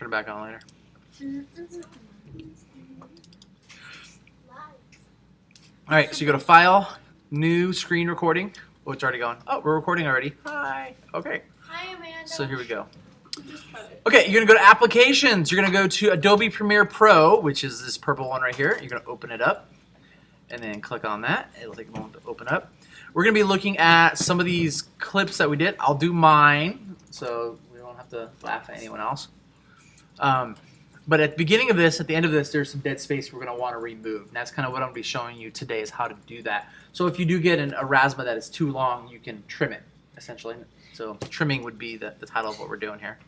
turn it back on later. All right, so you go to File, New Screen Recording. Oh, it's already going. Oh, we're recording already. Hi. Okay. Hi, Amanda. So here we go. Okay, you're going to go to Applications. You're going to go to Adobe Premiere Pro, which is this purple one right here. You're going to open it up and then click on that. It'll take a moment to open up. We're going to be looking at some of these clips that we did. I'll do mine, so we don't have to laugh at anyone else. But at the beginning of this, at the end of this, there's some dead space we're going to want to remove. And that's kind of what I'm going to be showing you today is how to do that. So if you do get a rasma that is too long, you can trim it, essentially. So trimming would be the title of what we're doing here.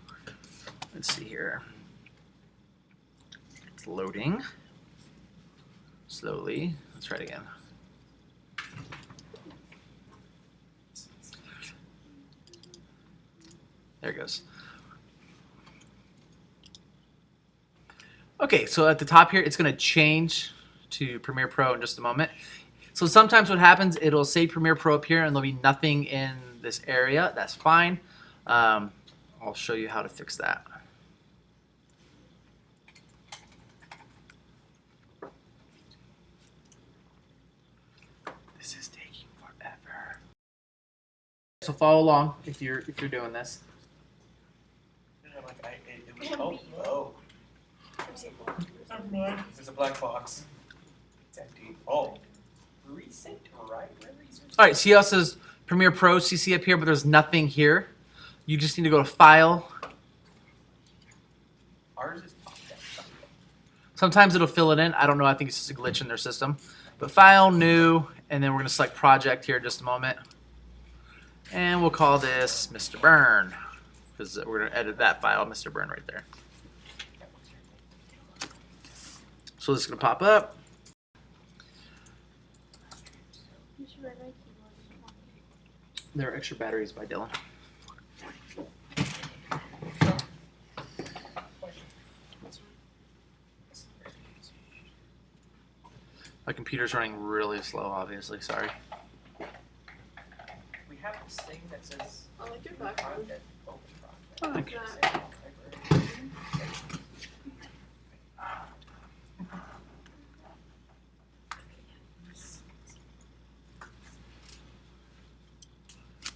Let's see here. It's loading. Slowly. Let's try it again. There it goes. Okay, so at the top here, it's going to change to Premiere Pro in just a moment. So sometimes what happens, it'll say Premiere Pro up here, and there'll be nothing in this area. That's fine. I'll show you how to fix that. This is taking forever. So follow along if you're doing this. There's a black box. It's empty. Oh. Recent, right? Alright, see how it says Premiere Pro CC up here, but there's nothing here. You just need to go to File. Ours is popped up. Sometimes it'll fill it in. I don't know. I think it's just a glitch in their system. But File, New, and then we're going to select Project here in just a moment. And we'll call this Mr. Burn, because we're going to edit that file, Mr. Burn, right there. So this is going to pop up. There are extra batteries by Dylan. My computer's running really slow, obviously. Sorry. We have this thing that says I like your background. Oh, thank you.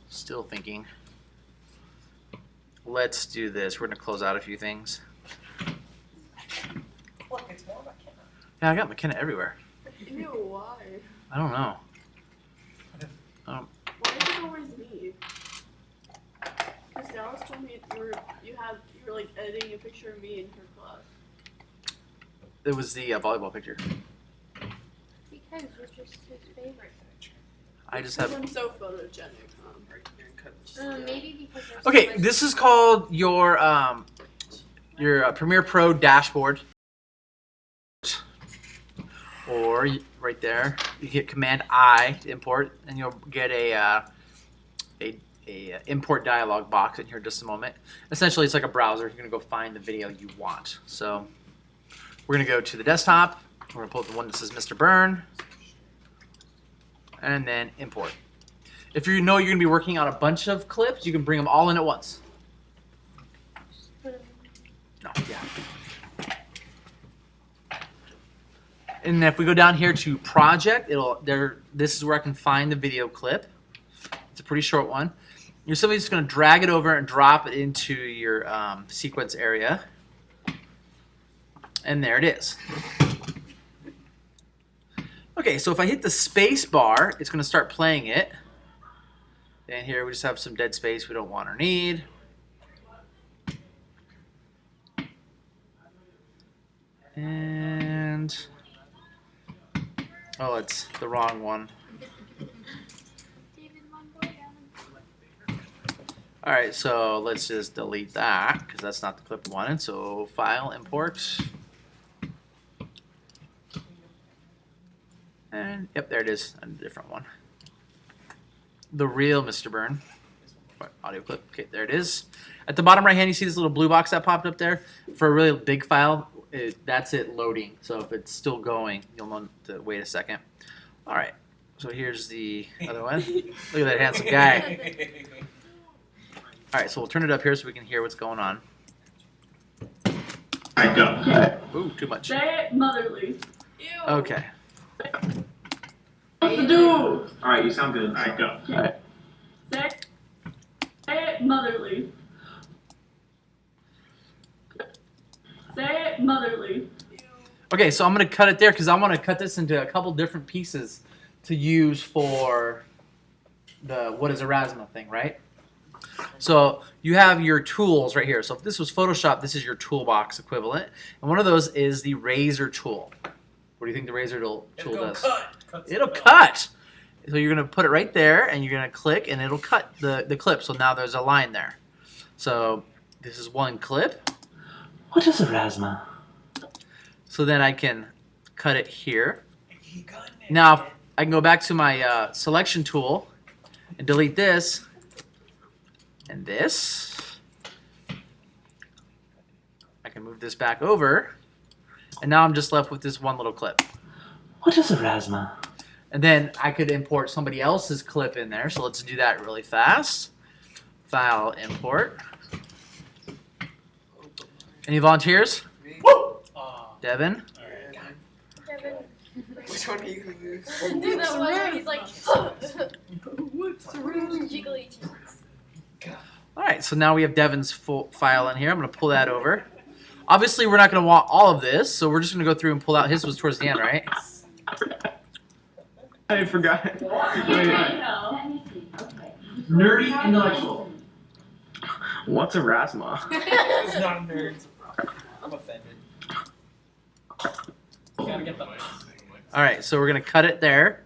Still thinking. Let's do this. We're going to close out a few things. Look, it's more McKenna. Yeah, I got McKenna everywhere. Ew, why? I don't know. Why is it always me? Because Dallas told me you were like editing a picture of me in her class. It was the volleyball picture. Because you're just his favorite. I just have. I'm so photogenic. Maybe because there's Okay, so much this is called your Premiere Pro dashboard. Or right there, you hit Command I to import, and you'll get a import dialog box in here in just a moment. Essentially, it's like a browser. You're gonna go find the video you want. So we're gonna go to the desktop. We're gonna pull up the one that says Mr. Burn, and then import. If you know you're gonna be working on a bunch of clips, you can bring them all in at once. No, yeah. And if we go down here to project, this is where I can find the video clip. It's a pretty short one. You're simply just going to drag it over and drop it into your sequence area. And there it is. Okay, so if I hit the space bar, it's going to start playing it. And here we just have some dead space we don't want or need. And oh, it's the wrong one. All right, so let's just delete that because that's not the clip we wanted. So File, Import. And yep, there it is, a different one. The real Mr. Burn. Audio clip. Okay, there it is. At the bottom right hand, you see this little blue box that popped up there. For a really big file, that's it loading. So if it's still going, you'll want to wait a second. All right. So here's the other one. Look at that handsome guy. All right, so we'll turn it up here so we can hear what's going on. Alright, go. Ooh, too much. Say it motherly. Ew. Okay. What's to do? Alright, you sound good. Alright, go. Say it motherly. Say it motherly. Okay, so I'm going to cut it there because I want to cut this into a couple different pieces to use for the what is Erasmus thing, right? So you have your tools right here. So if this was Photoshop, this is your toolbox equivalent. And one of those is the razor tool. What do you think the razor tool does? It'll cut. So you're going to put it right there, and you're going to click, and it'll cut the clip. So now there's a line there. So this is one clip. What is Erasmus? So then I can cut it here. Now I can go back to my selection tool and delete this and this. I can move this back over, and now I'm just left with this one little clip. What is Erasmus? And then I could import somebody else's clip in there. So let's do that really fast. File, import. Any volunteers? Devin? Devin. Which one are you gonna use? Do that one where he's like, jiggly cheeks. All right, so now we have Devin's full file in here. I'm going to pull that over. Obviously, we're not going to want all of this, so we're just going to go through and pull out. His was towards the end, right? I forgot. Nerdy intellectual. What's Erasmus? It's not a nerd. I'm offended. You gotta get the. All right, so we're going to cut it there.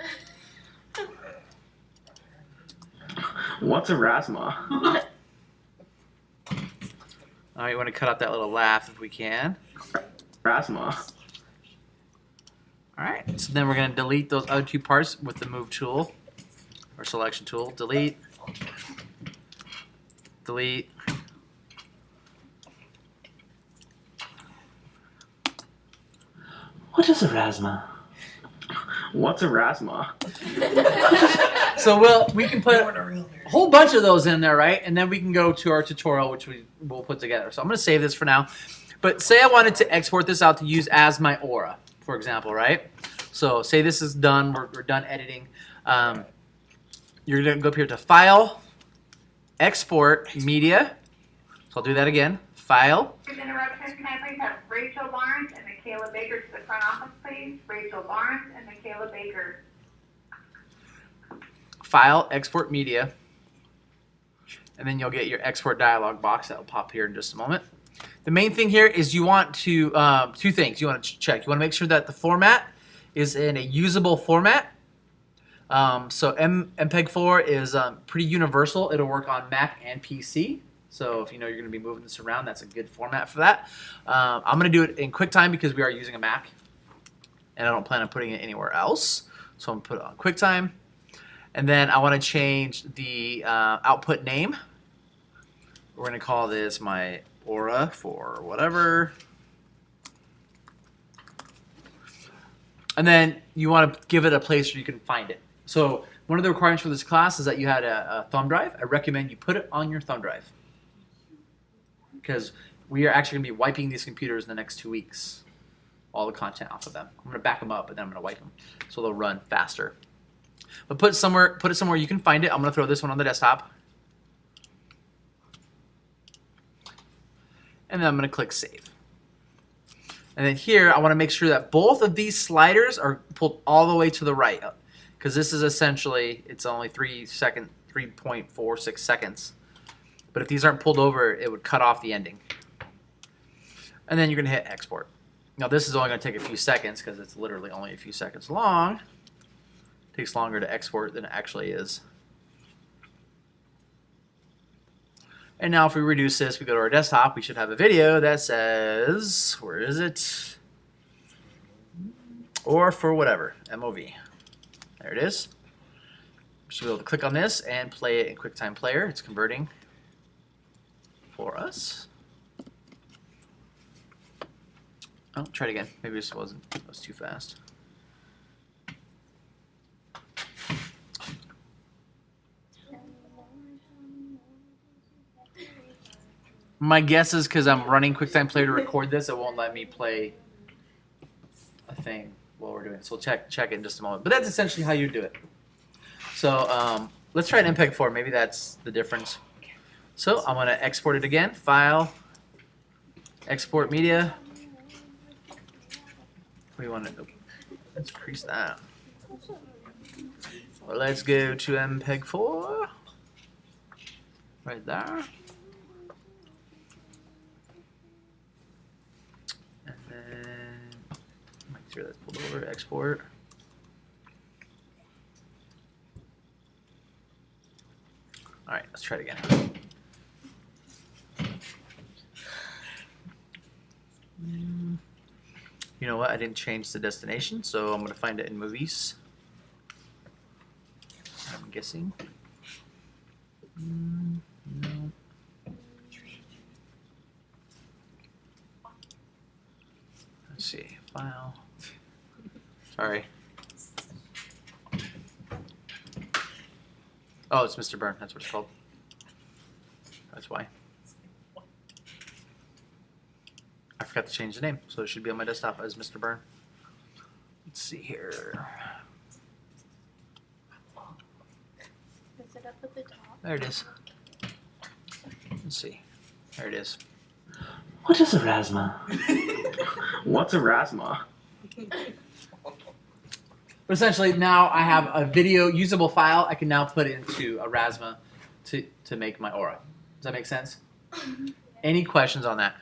What's Erasmus? All right, you want to cut out that little laugh if we can. Erasmus. All right, so then we're going to delete those other two parts with the move tool or selection tool. Delete. Delete. What is Erasmus? What's Erasmus? So we can put a whole bunch of those in there, right? And then we can go to our tutorial, which we'll put together. So I'm going to save this for now. But say I wanted to export this out to use as my aura, for example, right? So say this is done. We're done editing. You're going to go up here to File, Export, Media. So I'll do that again. File. Interruption. Can I please have Rachel Barnes and Michaela Baker to the front office, please? Rachel Barnes and Michaela Baker. File, Export Media. And then you'll get your export dialog box that will pop here in just a moment. The main thing here is you want to, two things you want to check. You want to make sure that the format is in a usable format. So MPEG-4 is pretty universal. It'll work on Mac and PC. So if you know you're going to be moving this around, that's a good format for that. I'm going to do it in QuickTime because we are using a Mac. And I don't plan on putting it anywhere else. So I'm going to put it on QuickTime. And then I want to change the output name. We're going to call this my aura for whatever. And then you want to give it a place where you can find it. So one of the requirements for this class is that you had a thumb drive. I recommend you put it on your thumb drive, because we are actually going to be wiping these computers in the next 2 weeks, all the content off of them. I'm going to back them up, but then I'm going to wipe them so they'll run faster. But put it somewhere you can find it. I'm going to throw this one on the desktop. And then I'm going to click Save. And then here, I want to make sure that both of these sliders are pulled all the way to the right, because this is essentially, it's only 3.46 seconds. But if these aren't pulled over, it would cut off the ending. And then you're going to hit Export. Now this is only going to take a few seconds because it's literally only a few seconds long. It takes longer to export than it actually is. And now if we reduce this, we go to our desktop, we should have a video that says, where is it? Or for whatever, MOV. There it is. We should be able to click on this and play it in QuickTime Player. It's converting for us. Oh, try it again. Maybe this was too fast. My guess is because I'm running QuickTime Player to record this, it won't let me play a thing while we're doing it. So we'll check it in just a moment. But that's essentially how you do it. So let's try an MPEG 4. Maybe that's the difference. So I'm going to export it again. File, export media. We want to let's increase that. Well, let's go to MPEG 4. Right there. And then make sure that's pulled over. Export. All right, let's try it again. You know what? I didn't change the destination, so I'm going to find it in movies. I'm guessing. No. Let's see. File. Sorry. Oh, it's Mr. Byrne. That's what it's called. That's why. I forgot to change the name, so it should be on my desktop as Mr. Byrne. Let's see here. Is it up at the top? There it is. Let's see. There it is. What is a rasma? What's a rasma? But essentially, now I have a video usable file. I can now put into a Rasma to make my aura. Does that make sense? Any questions on that?